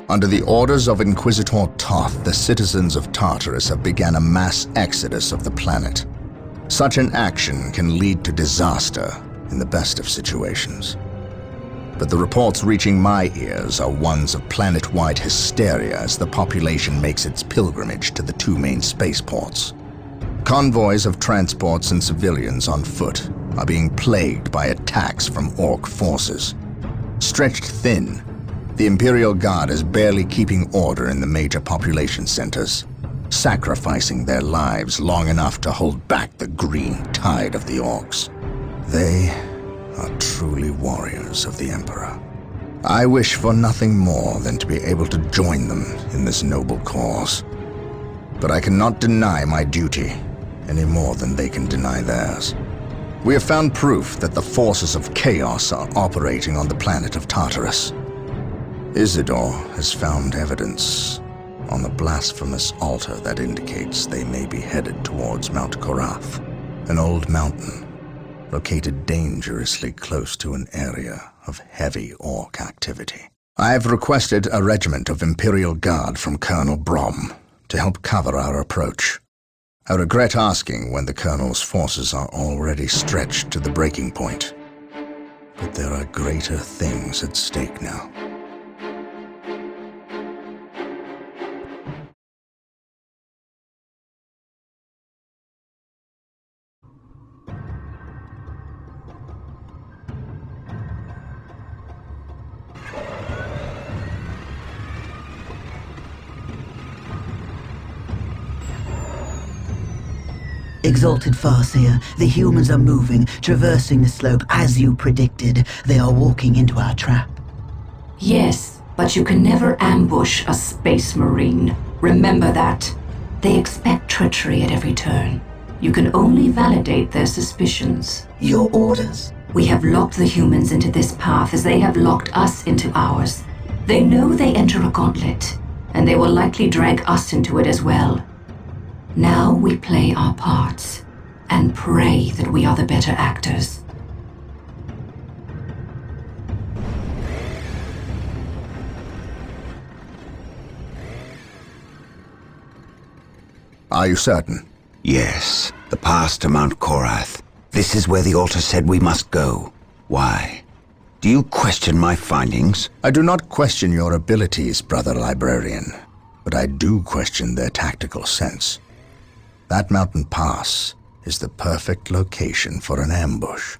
Under the orders of Inquisitor Toth, the citizens of Tartarus have begun a mass exodus of the planet. Such an action can lead to disaster in the best of situations. But the reports reaching my ears are ones of planet-wide hysteria as the population makes its pilgrimage to the two main spaceports. Convoys of transports and civilians on foot are being plagued by attacks from Orc forces. Stretched thin, the Imperial Guard is barely keeping order in the major population centers, sacrificing their lives long enough to hold back the green tide of the Orcs. They are truly warriors of the Emperor. I wish for nothing more than to be able to join them in this noble cause. But I cannot deny my duty any more than they can deny theirs. We have found proof that the forces of chaos are operating on the planet of Tartarus. Isidore has found evidence on the blasphemous altar that indicates they may be headed towards Mount Korath, an old mountain located dangerously close to an area of heavy Orc activity. I have requested a regiment of Imperial Guard from Colonel Brom to help cover our approach. I regret asking when the Colonel's forces are already stretched to the breaking point, but there are greater things at stake now. Exalted Farseer, the humans are moving, traversing the slope as you predicted. They are walking into our trap. Yes, but you can never ambush a Space Marine. Remember that. They expect treachery at every turn. You can only validate their suspicions. Your orders? We have locked the humans into this path as they have locked us into ours. They know they enter a gauntlet, and they will likely drag us into it as well. Now we play our parts, and pray that we are the better actors. Are you certain? Yes, the path to Mount Korath. This is where the altar said we must go. Why? Do you question my findings? I do not question your abilities, Brother Librarian, but I do question their tactical sense. That mountain pass is the perfect location for an ambush.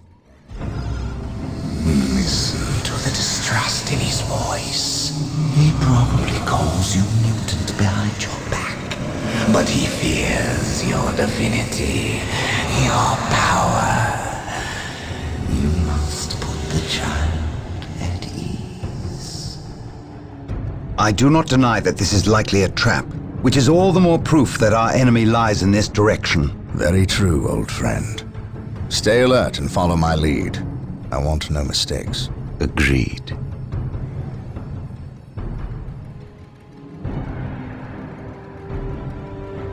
Listen to the distrust in his voice. He probably calls you mutant behind your back, but he fears your divinity, your power. You must put the child at ease. I do not deny that this is likely a trap, which is all the more proof that our enemy lies in this direction. Very true, old friend. Stay alert and follow my lead. I want no mistakes. Agreed.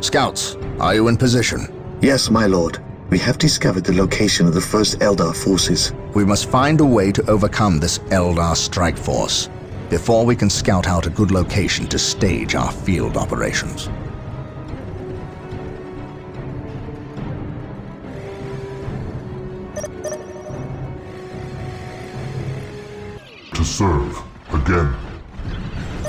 Scouts, are you in position? Yes, my lord. We have discovered the location of the first Eldar forces. We must find a way to overcome this Eldar strike force before we can scout out a good location to stage our field operations. To serve, again.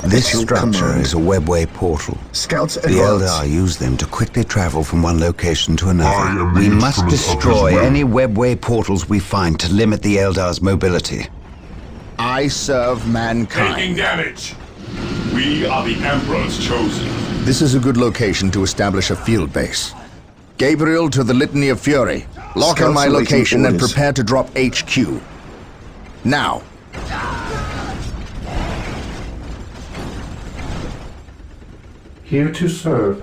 This structure is a webway portal. Scouts The advance. Eldar use them to quickly travel from one location to I another. am the We must instrument of his destroy will. any webway portals we find to limit the Eldar's mobility. I serve mankind. Taking damage. We are the Emperor's chosen. This is a good location to establish a field base. Gabriel to the Litany of Fury. Lock on Scouts my awaiting location and orders. prepare to drop HQ. Now. Here to serve.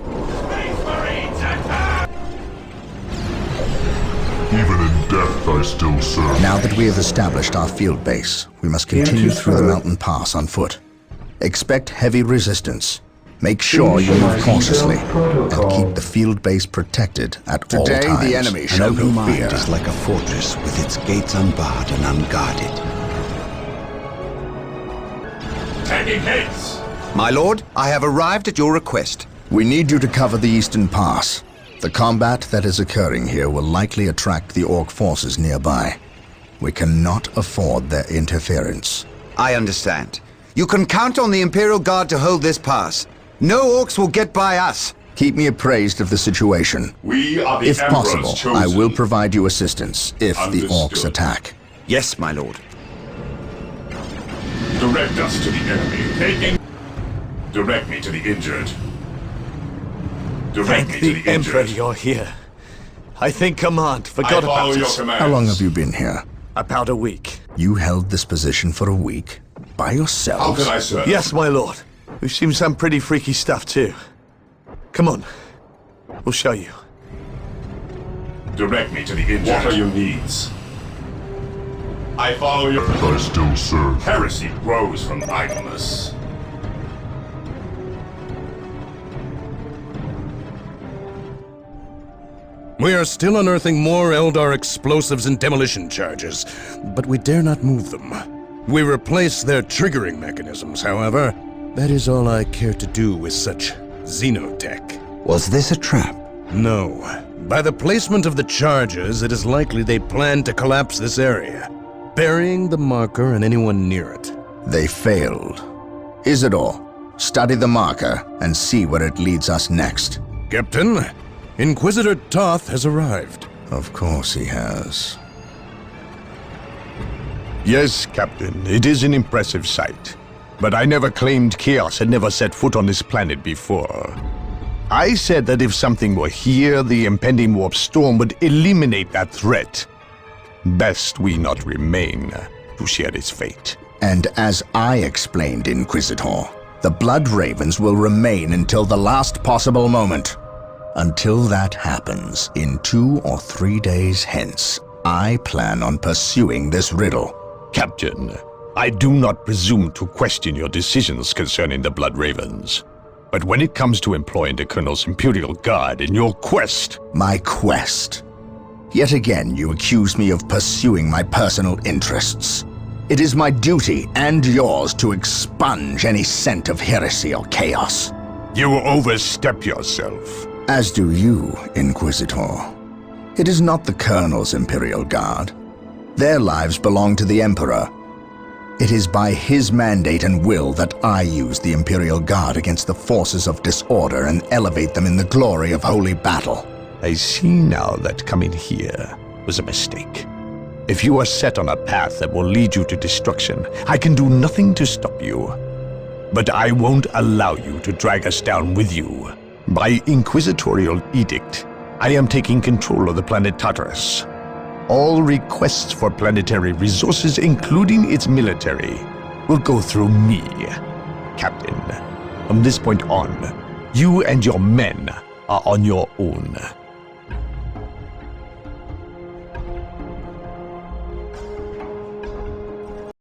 Even in death I still serve. Now that we have established our field base, we must continue through the mountain pass on foot. Expect heavy resistance. Make sure you move cautiously and keep the field base protected at all times. Today the enemy An shall open no mind fear. is like a fortress with its gates unbarred and unguarded. Taking hits. My lord, I have arrived at your request. We need you to cover the Eastern Pass. The combat that is occurring here will likely attract the Orc forces nearby. We cannot afford their interference. I understand. You can count on the Imperial Guard to hold this pass. No Orcs will get by us. Keep me appraised of the situation. We are the If Emperor's possible, chosen. I will provide you assistance if the Orcs Understood. attack. Yes, my lord. Direct us to the enemy. Direct me to the injured. Direct me Thank to the the Emperor injured. you're here. I think Command forgot I follow about your us. commands. How long have you been here? About a week. You held this position for a week? By How yourselves? can I serve? Yes, my lord. We've seen some pretty freaky stuff too. Come on. We'll show you. Direct me to the injured. What are your needs? I follow your... I still serve. Heresy grows from idleness. We are still unearthing more Eldar explosives and demolition charges, but we dare not move them. We replace their triggering mechanisms, however. That is all I care to do with such xenotech. Was this a trap? No. By the placement of the charges, it is likely they plan to collapse this area, burying the marker and anyone near it. They failed. Isidore, study the marker and see where it leads us next. Captain, Inquisitor Toth has arrived. Of course he has. Yes, Captain, it is an impressive sight. But I never claimed Chaos had never set foot on this planet before. I said that if something were here, the impending warp storm would eliminate that threat. Best we not remain to share its fate. And as I explained, Inquisitor, the Blood Ravens will remain until the last possible moment. Until that happens, in 2 or 3 days hence, I plan on pursuing this riddle. Captain, I do not presume to question your decisions concerning the Blood Ravens. But when it comes to employing the Colonel's Imperial Guard in your quest... My quest? Yet again you accuse me of pursuing my personal interests. It is my duty and yours to expunge any scent of heresy or chaos. You overstep yourself. As do you, Inquisitor. It is not the Colonel's Imperial Guard. Their lives belong to the Emperor. It is by his mandate and will that I use the Imperial Guard against the forces of disorder and elevate them in the glory of holy battle. I see now that coming here was a mistake. If you are set on a path that will lead you to destruction, I can do nothing to stop you. But I won't allow you to drag us down with you. By inquisitorial edict, I am taking control of the planet Tartarus. All requests for planetary resources, including its military, will go through me, Captain. From this point on, you and your men are on your own.